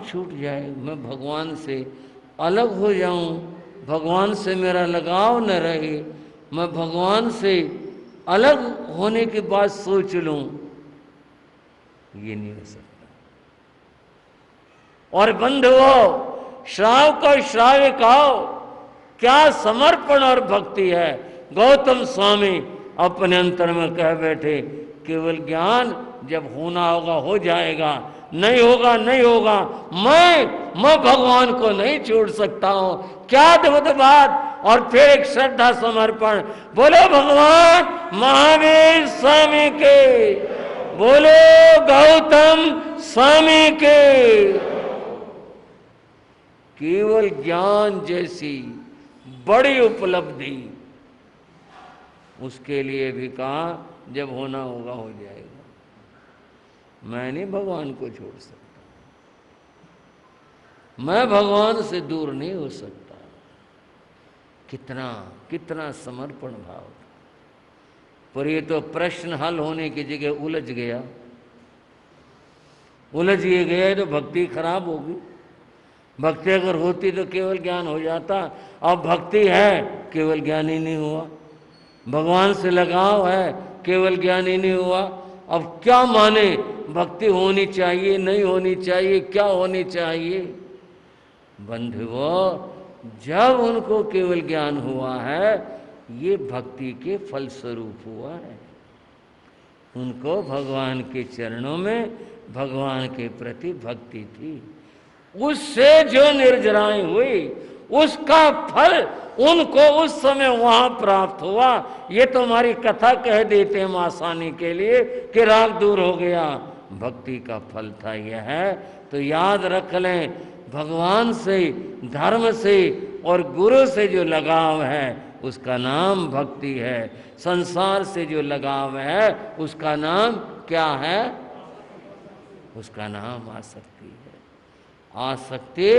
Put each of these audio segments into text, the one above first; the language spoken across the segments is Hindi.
छूट जाए, मैं भगवान से अलग हो जाऊं, भगवान से मेरा लगाव न रहे, मैं भगवान से अलग होने की बात सोच लूं, ये नहीं हो सकता। और बंधुओं, श्राव को श्राविक आओ, क्या समर्पण और भक्ति है। गौतम स्वामी अपने अंतर में कह बैठे, केवल ज्ञान जब होना होगा हो जाएगा, नहीं होगा नहीं होगा, मैं भगवान को नहीं छोड़ सकता हूं। क्या अद्भुत बात। और फिर एक श्रद्धा समर्पण, बोलो भगवान महावीर स्वामी के, बोलो गौतम स्वामी के। केवल ज्ञान जैसी बड़ी उपलब्धि उसके लिए भी कहा, जब होना होगा हो जाएगा। मैं नहीं भगवान को छोड़ सकता, मैं भगवान से दूर नहीं हो सकता। कितना कितना समर्पण भाव था। पर ये तो प्रश्न हल होने की जगह उलझ गया। उलझ ये गया तो भक्ति खराब होगी। भक्ति अगर होती तो केवल ज्ञान हो जाता। अब भक्ति है, केवल ज्ञान ही नहीं हुआ। भगवान से लगाव है, केवल ज्ञान ही नहीं हुआ। अब क्या माने, भक्ति होनी चाहिए नहीं होनी चाहिए, क्या होनी चाहिए। बंधुओं, जब उनको केवल ज्ञान हुआ है, ये भक्ति के फलस्वरूप हुआ है। उनको भगवान के चरणों में भगवान के प्रति भक्ति थी, उससे जो निर्जराएं हुई उसका फल उनको उस समय वहां प्राप्त हुआ। ये तो हमारी कथा कह देते हैं आसानी के लिए कि राग दूर हो गया, भक्ति का फल था यह है। तो याद रख लें, भगवान से, धर्म से और गुरु से जो लगाव है उसका नाम भक्ति है। संसार से जो लगाव है उसका नाम क्या है? उसका नाम आसक्ति है। आसक्ति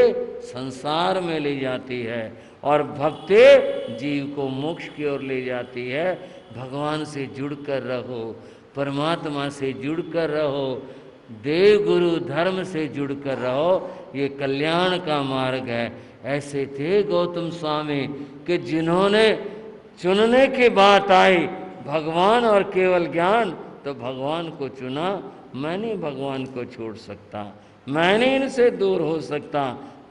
संसार में ले जाती है और भक्ति जीव को मोक्ष की ओर ले जाती है। भगवान से जुड़कर रहो, परमात्मा से जुड़कर रहो, देव गुरु धर्म से जुड़कर रहो, ये कल्याण का मार्ग है। ऐसे थे गौतम स्वामी कि जिन्होंने चुनने की बात आई भगवान और केवल ज्ञान, तो भगवान को चुना। मैं नहीं भगवान को छोड़ सकता, मैं नहीं इनसे दूर हो सकता।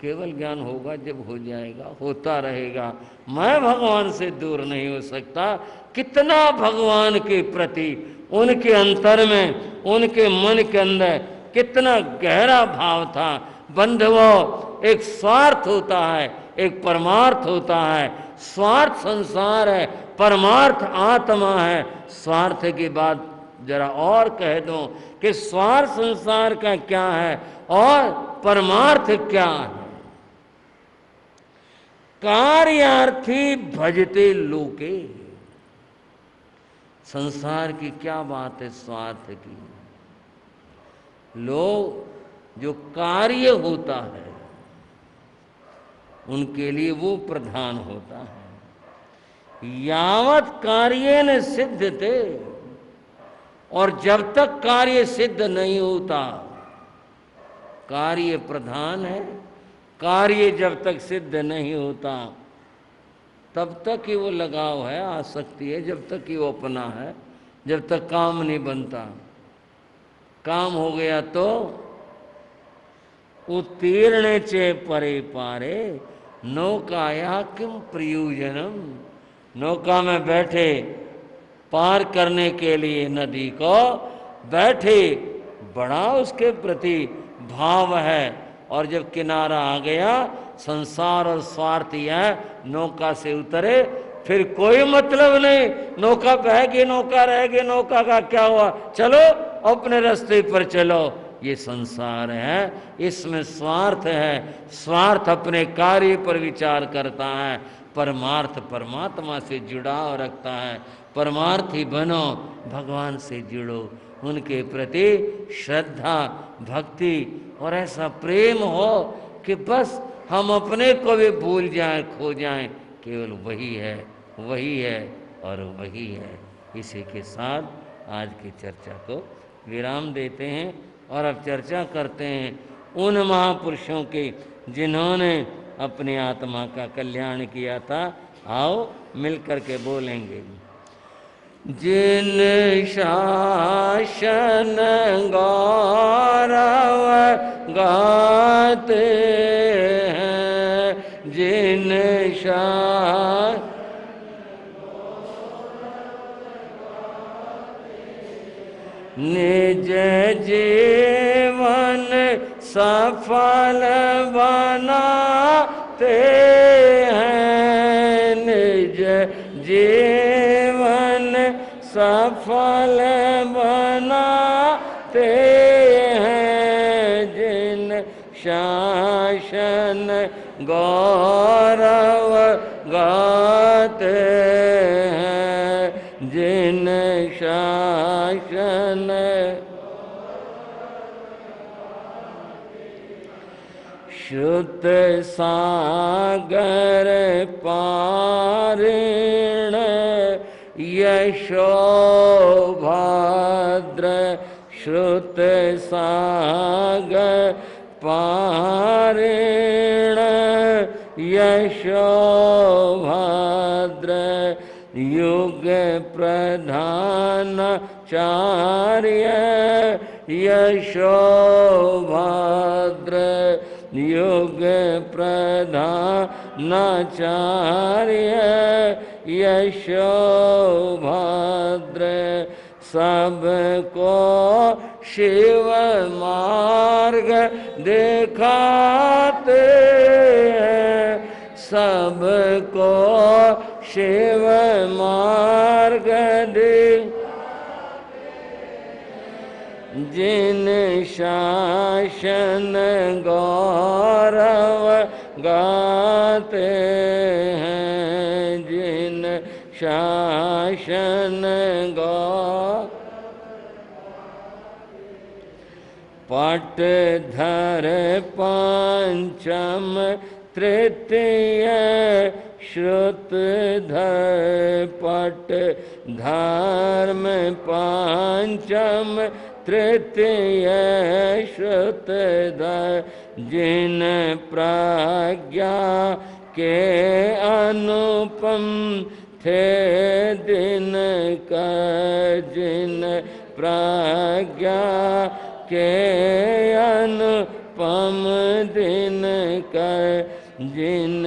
केवल ज्ञान होगा जब हो जाएगा, होता रहेगा। मैं भगवान से दूर नहीं हो सकता। कितना भगवान के प्रति उनके अंतर में, उनके मन के अंदर कितना गहरा भाव था। बंधुओं, एक स्वार्थ होता है, एक परमार्थ होता है। स्वार्थ संसार है, परमार्थ आत्मा है। स्वार्थ की बात जरा और कह दूं कि स्वार्थ संसार का क्या है और परमार्थ क्या है। कार्यार्थी भजते लोके, संसार की क्या बात है स्वार्थ की। लोग जो कार्य होता है उनके लिए वो प्रधान होता है। यावत कार्य न सिद्ध थे, और जब तक कार्य सिद्ध नहीं होता, कार्य प्रधान है। कार्य जब तक सिद्ध नहीं होता तब तक ही वो लगाव है, आसक्ति है, जब तक ही वो अपना है, जब तक काम नहीं बनता। काम हो गया तो उत्तीर्ण चे परे पारे नौकाया किम प्रयोजनम। नौका में बैठे, पार करने के लिए नदी को बैठे, बड़ा उसके प्रति भाव है। और जब किनारा आ गया, संसार और स्वार्थ है, नौका से उतरे, फिर कोई मतलब नहीं। नौका बह गई, नौका रह गई, नौका का क्या हुआ, चलो अपने रास्ते पर चलो। ये संसार है, इसमें स्वार्थ है। स्वार्थ अपने कार्य पर विचार करता है, परमार्थ परमात्मा से जुड़ाव रखता है। परमार्थी बनो, भगवान से जुड़ो, उनके प्रति श्रद्धा भक्ति और ऐसा प्रेम हो कि बस हम अपने को भी भूल जाएं, खो जाएं। केवल वही है, वही है और वही है। इसी के साथ आज की चर्चा को विराम देते हैं और अब चर्चा करते हैं उन महापुरुषों के जिन्होंने अपनी आत्मा का कल्याण किया था। आओ मिलकर के बोलेंगे। जिन शासन गौरव गाते हैं, जिन शासन निज जीवन सफल बनाते हैं, निज जीवन सफल बनाते हैं, जिन शासन गौरव गाते हैं, जिन शासन श्रुत सागर पारिण यशोभद्र, श्रुत सागर पारिण यशोभद्र, युग प्रधानाचार्य यशोभद्र, युग प्रधानाचार्य यशोभद्र, सबको शिव मार्ग दिखाते हैं, सबको शिव मार्ग जिन शासन गौरव गाते हैं, जिन शासन गौरव पटधर पंचम तृतीय श्रुतधर, पट धर्म पंचम तृतीय श्रुतधर, जिन प्रज्ञा के अनुपम थे दिन का, जिन प्रज्ञा के अनुपम दिन कर, जिन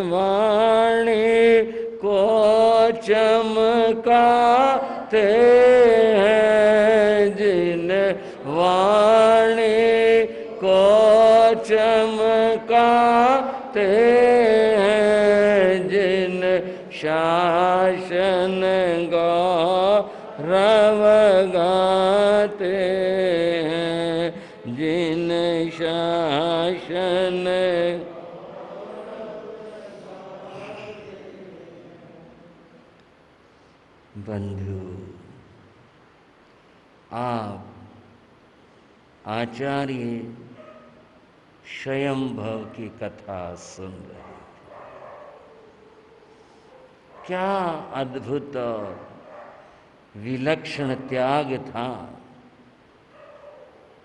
वाणी को चमकाते हैं, जिन वाणी को चमकाते हैं, जिन शासन गौरव गाते हैं, जिन शासन बंधु आप आचार्य स्वयंभव की कथा सुन रहे थे। क्या अद्भुत और विलक्षण त्याग था,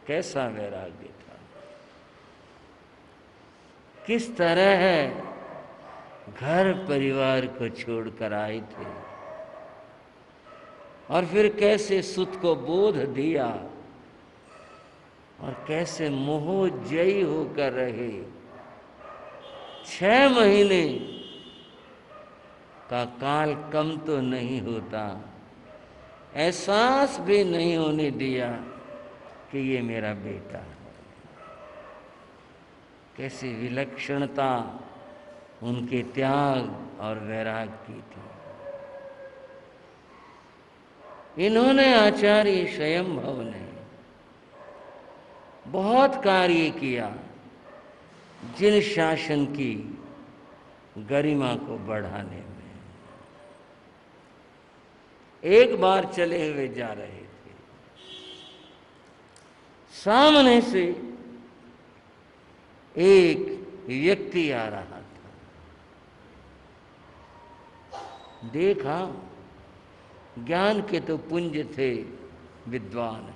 कैसा वैराग्य था, किस तरह घर परिवार को छोड़कर आए थे और फिर कैसे सुत को बोध दिया और कैसे मोहजयी होकर रहे। 6 महीने का काल कम तो नहीं होता, एहसास भी नहीं होने दिया कि ये मेरा बेटा है। कैसी विलक्षणता उनके त्याग और वैराग की थी। इन्होंने आचार्य स्वयंभव ने बहुत कार्य किया जिन शासन की गरिमा को बढ़ाने में। एक बार चले हुए जा रहे थे, सामने से एक व्यक्ति आ रहा था। देखा, ज्ञान के तो पुंज थे, विद्वान है,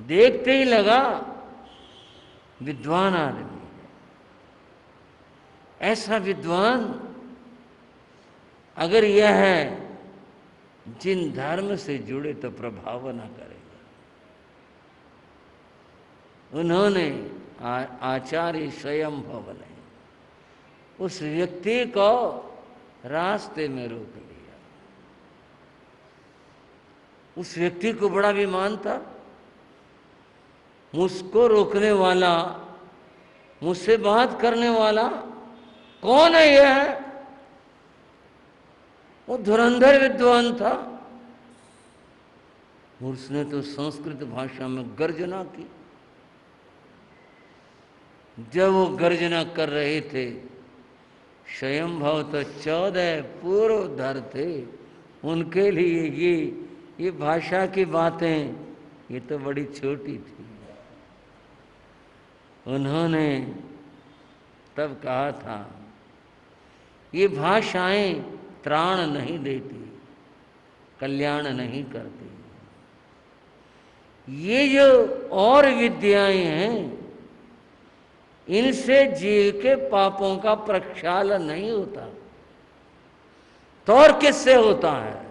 देखते ही लगा विद्वान आदमी है। ऐसा विद्वान अगर यह है जिन धर्म से जुड़े तो प्रभाव न करेगा। उन्होंने आचार्य स्वयंभव ने उस व्यक्ति को रास्ते में रोक लिया। उस व्यक्ति को बड़ा अभिमान था, मुझको रोकने वाला, मुझसे बात करने वाला कौन है? यह है वो धुरंधर विद्वान था। उसने तो संस्कृत भाषा में गर्जना की। जब वो गर्जना कर रहे थे, स्वयंभव तो 14 पूर्वधर थे। उनके लिए ये भाषा की बातें ये तो बड़ी छोटी थी। उन्होंने तब कहा था, ये भाषाएं त्राण नहीं देती, कल्याण नहीं करती। ये जो और विद्याएं हैं, इनसे जीव के पापों का प्रक्षालन नहीं होता, तो और किससे होता है?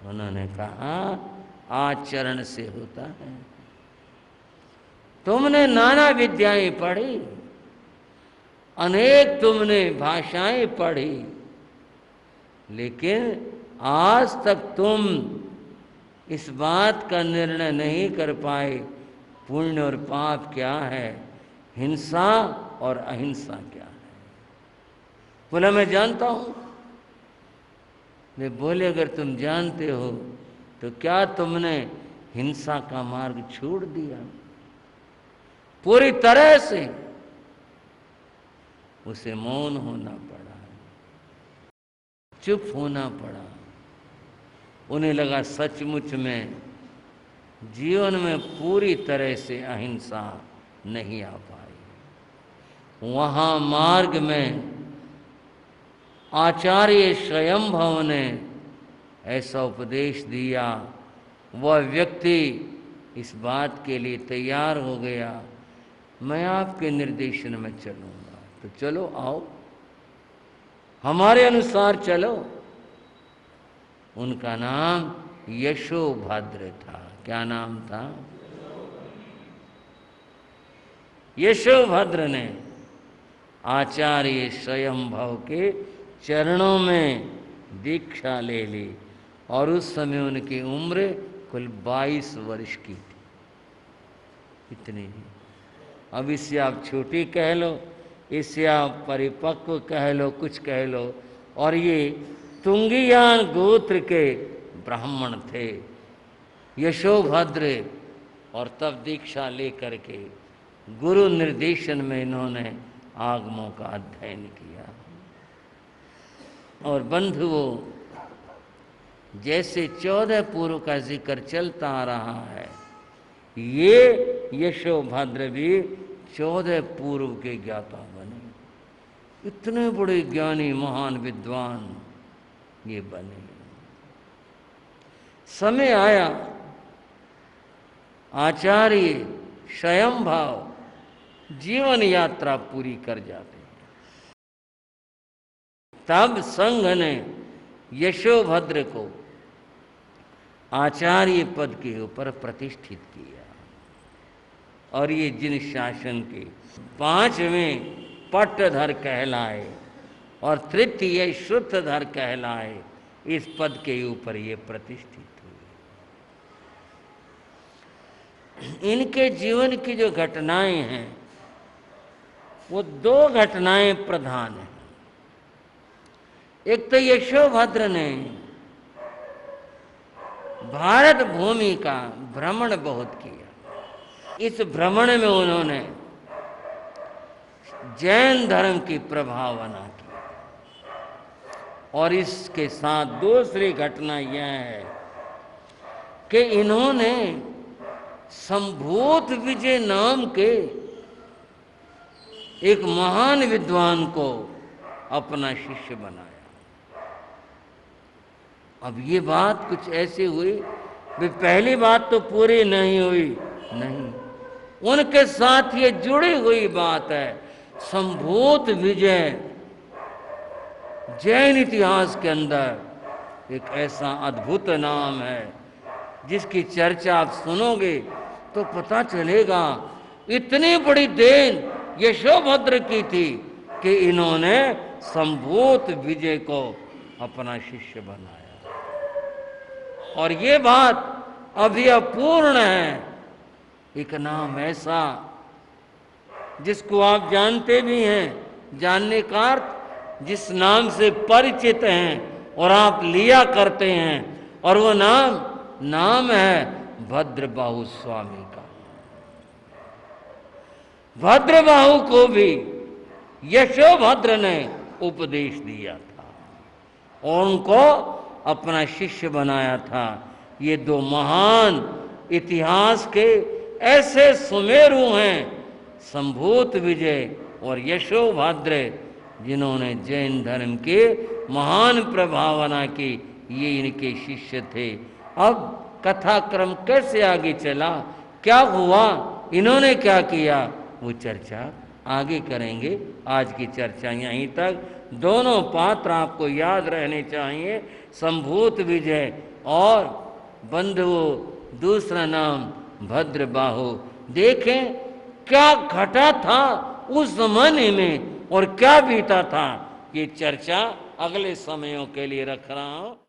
उन्होंने कहा आचरण से होता है। तुमने नाना विद्याएं पढ़ी, अनेक तुमने भाषाएं पढ़ी, लेकिन आज तक तुम इस बात का निर्णय नहीं कर पाए पुण्य और पाप क्या है, हिंसा और अहिंसा क्या है। बोला मैं जानता हूं। वे बोले अगर तुम जानते हो तो क्या तुमने हिंसा का मार्ग छोड़ दिया? पूरी तरह से उसे मौन होना पड़ा, चुप होना पड़ा। उन्हें लगा सचमुच में जीवन में पूरी तरह से अहिंसा नहीं आ पाई। वहां मार्ग में आचार्य स्वयंभव ने ऐसा उपदेश दिया, वह व्यक्ति इस बात के लिए तैयार हो गया, मैं आपके निर्देशन में चलूंगा। तो चलो आओ, हमारे अनुसार चलो। उनका नाम यशोभद्र था। क्या नाम था? यशोभद्र ने आचार्य स्वयंभव के चरणों में दीक्षा ले ली और उस समय उनकी उम्र कुल 22 वर्ष की थी। इतनी ही। अब इससे आप छोटी कह लो, इससे आप परिपक्व कह लो, कुछ कह लो। और ये तुंगियान गोत्र के ब्राह्मण थे यशोभद्र, और तब दीक्षा लेकर के गुरु निर्देशन में इन्होंने आगमों का अध्ययन किया। और बंधुओं, जैसे 14 पूर्व का जिक्र चलता आ रहा है, ये यशोभद्र भी 14 पूर्व के ज्ञाता बने। इतने बड़े ज्ञानी महान विद्वान ये बने। समय आया, आचार्य स्वयंभव जीवन यात्रा पूरी कर जाते हैं। तब संघ ने यशोभद्र को आचार्य पद के ऊपर प्रतिष्ठित किया। और ये जिन शासन के 5वें पट्टधर कहलाए और तृतीय श्रुतधर कहलाए, इस पद के ऊपर ये प्रतिष्ठित हुए। इनके जीवन की जो घटनाएं हैं, वो 2 घटनाएं प्रधान हैं। एक तो यशोभद्र ने भारत भूमि का भ्रमण बहुत किया। इस भ्रमण में उन्होंने जैन धर्म की प्रभावना की। और इसके साथ दूसरी घटना यह है कि इन्होंने संभूत विजय नाम के एक महान विद्वान को अपना शिष्य बनाया। अब ये बात कुछ ऐसी हुई भी पहली बात तो पूरी नहीं हुई, नहीं, उनके साथ ये जुड़ी हुई बात है। संभूत विजय जैन इतिहास के अंदर एक ऐसा अद्भुत नाम है जिसकी चर्चा आप सुनोगे तो पता चलेगा इतनी बड़ी देन यशोभद्र की थी कि इन्होंने संभूत विजय को अपना शिष्य बनाया। और ये बात अभी अपूर्ण है। एक नाम ऐसा जिसको आप जानते भी हैं, जानने का अर्थ जिस नाम से परिचित हैं और आप लिया करते हैं, और वो नाम है भद्रबाहु स्वामी का। भद्रबाहु को भी यशोभद्र ने उपदेश दिया था और उनको अपना शिष्य बनाया था। ये दो महान इतिहास के ऐसे सुमेरु हैं, संभूत विजय और यशोभद्र, जिन्होंने जैन धर्म के महान प्रभावना की। ये इनके शिष्य थे। अब कथाक्रम कैसे आगे चला, क्या हुआ, इन्होंने क्या किया, वो चर्चा आगे करेंगे। आज की चर्चा यहीं तक। दोनों पात्र आपको याद रहने चाहिए, संभूत विजय और बंधुओ दूसरा नाम भद्रबाहु। देखें क्या घटा था उस जमाने में और क्या बीता था। ये चर्चा अगले समयों के लिए रख रहा हूं।